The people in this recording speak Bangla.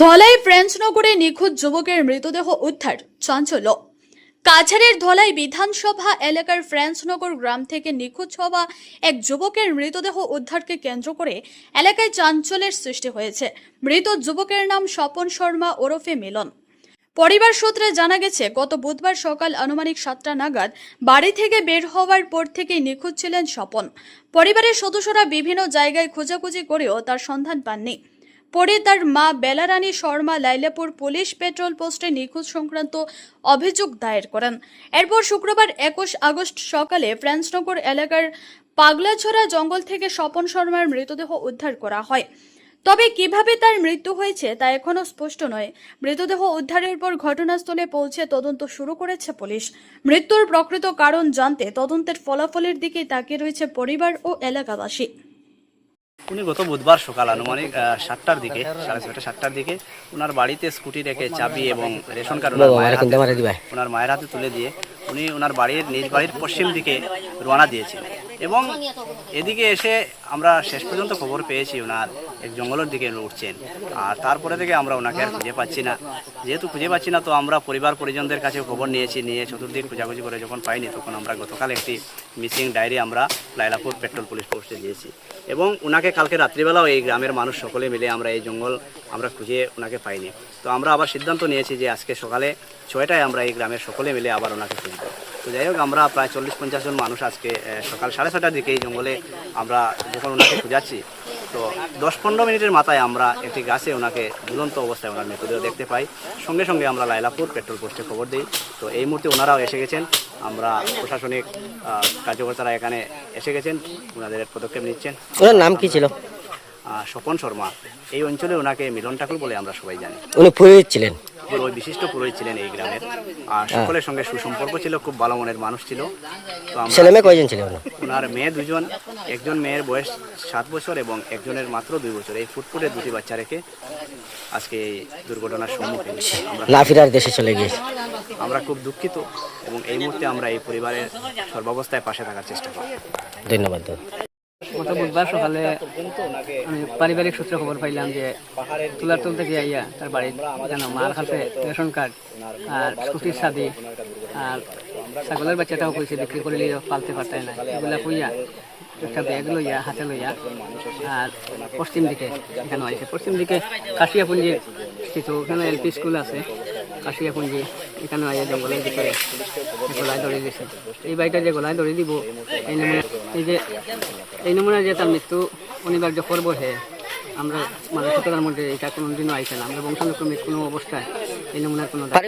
ধলাই ফ্রেঞ্চনগরে নিখোঁজ যুবকের মৃতদেহ উদ্ধার, চাঞ্চল্য। কাছাড়ের ধলাই বিধানসভা এলাকার ফ্রেঞ্চনগর গ্রাম থেকে নিখোঁজ হওয়া এক যুবকের মৃতদেহ উদ্ধারকে কেন্দ্র করে এলাকায় চাঞ্চল্যের সৃষ্টি হয়েছে। মৃত যুবকের নাম স্বপন শর্মা ওরফে মিলন। পরিবার সূত্রে জানা গেছে, গত বুধবার সকাল আনুমানিক 7টা নাগাদ বাড়ি থেকে বের হওয়ার পর থেকেই নিখোঁজ ছিলেন স্বপন। পরিবারের সদস্যরা বিভিন্ন জায়গায় খোঁজাখুঁজি করেও তার সন্ধান পাননি। পরে তার মা বেলারানী শর্মা লাইলাপুর পুলিশ পেট্রোল পোস্টে নিখোঁজ সংক্রান্ত অভিযোগ দায়ের করেন। এরপর শুক্রবার 21 আগস্ট সকালে ফ্রেঞ্চনগর এলাকার পাগলাছড়া জঙ্গল থেকে স্বপন শর্মার মৃতদেহ উদ্ধার করা হয়। তবে কিভাবে তার মৃত্যু হয়েছে তা এখনো স্পষ্ট নয়। মৃতদেহ উদ্ধারের পর ঘটনাস্থলে পৌঁছে তদন্ত শুরু করেছে পুলিশ। মৃত্যুর প্রকৃত কারণ জানতে তদন্তের ফলাফলের দিকে তাকিয়ে রয়েছে পরিবার ও এলাকাবাসী। উনি গত বুধবার সকাল আনুমানিক 7টার দিকে, 6:30-7টার দিকে ওনার বাড়িতে স্কুটি রেখে চাবি এবং রেশন কার্ড ওনার মায়ের হাতে তুলে দিয়ে উনি ওনার নিজ বাড়ির পশ্চিম দিকে রওনা দিয়েছিলেন। এবং এদিকে এসে আমরা শেষ পর্যন্ত খবর পেয়েছি ওনার এক জঙ্গলের দিকে উঠছেন। আর তারপরে থেকে আমরা ওনাকে আর খুঁজে পাচ্ছি না। যেহেতু খুঁজে পাচ্ছি না, তো আমরা পরিবার পরিজনদের কাছে খবর নিয়ে চতুর্দিক খোঁজাখুঁজি করে যখন পাইনি, তখন আমরা গতকাল একটি মিসিং ডায়েরি আমরা লাইলাপুর পেট্রোল পুলিশ পোস্টে দিয়েছি। এবং ওনাকে কালকে রাত্রিবেলাও এই গ্রামের মানুষ সকলে মিলে আমরা এই জঙ্গল আমরা খুঁজে ওনাকে পাইনি। তো আমরা আবার সিদ্ধান্ত নিয়েছি যে আজকে সকালে 6টায় আমরা এই গ্রামের সকলে মিলে আবার ওনাকে খুঁজব। তো যাই হোক, আমরা প্রায় 40-50 জন মানুষ আজকে সকাল 6:30টার দিকে এই জঙ্গলে আমরা যখন ওনাকে খুঁজাচ্ছি, তো 10-15 মিনিটের মাথায় আমরা একটি গাছে ওনাকে ঝুলন্ত অবস্থায় ওনার মৃতদেহ দেখতে পাই। সঙ্গে সঙ্গে আমরা লাইলাপুর পেট্রোল পোস্টে খবর দিই। তো এই মুহূর্তে ওনারাও এসে গেছেন, আমরা প্রশাসনিক কার্যকর্তারা এখানে এসে গেছেন, ওনাদের পদক্ষেপ নিচ্ছেন। ওনার নাম কি ছিল? স্বপন শর্মা। এই অঞ্চলে ওনাকে মিলন ঠাকুর বলে আমরা সবাই জানি। উনি পুরোহিত ছিলেন, ওই বিশিষ্ট পুরোহিত ছিলেন এই গ্রামের। আর সকলের সঙ্গে সুসম্পর্ক ছিল, খুব ভালো মনের মানুষ ছিল। তো ছেলে মেয়ে কয়জন ছিল? ওনার মেয়ে 2জন, একজন মেয়ের বয়স 7 বছর এবং একজনের মাত্র 2 বছর। এই ফুটফুটে 2টি বাচ্চা রেখে আজকে এই দুর্ঘটনার সম্মুখীন না ফিরার দেশে চলে গিয়েছে। আমরা খুব দুঃখিত এবং এই মুহূর্তে আমরা এই পরিবারের সর্বাবস্থায় পাশে থাকার চেষ্টা করি। ধন্যবাদ। গত বুধবার সকালে আমি পারিবারিক সূত্রে খবর পাইলাম যে তুলারতল থেকে আইয়া তার বাড়ির যেন মার হাতে রেশন কার্ড আর স্কুটির সাদি আর ছাগলের বাচ্চাটাও কইছে বিক্রি করে লিয়ে পালতে পারতাই না, এগুলা কইয়া একটা ব্যাগ লইয়া হাতে লইয়া আর পশ্চিম দিকে এখানে আছে। পশ্চিম দিকে কাশিয়াপুঞ্জির স্থিত, ওখানে এলপি স্কুল আছে কাশিয়াপুঞ্জি। এখানে আইয়া জঙ্গলের ভিতরে গলায় দড়ি দিয়েছে। এই বাড়িটা যে গলায় দড়ি দিব, এই নমুনা যে তার মৃত্যু অনিবার্য করব, হে আমরা মানুষতার মধ্যে এটা কোনোদিনও আইছে না। আমরা বংশানুক্রমিক কোনো অবস্থায় এই নমুনার কোনো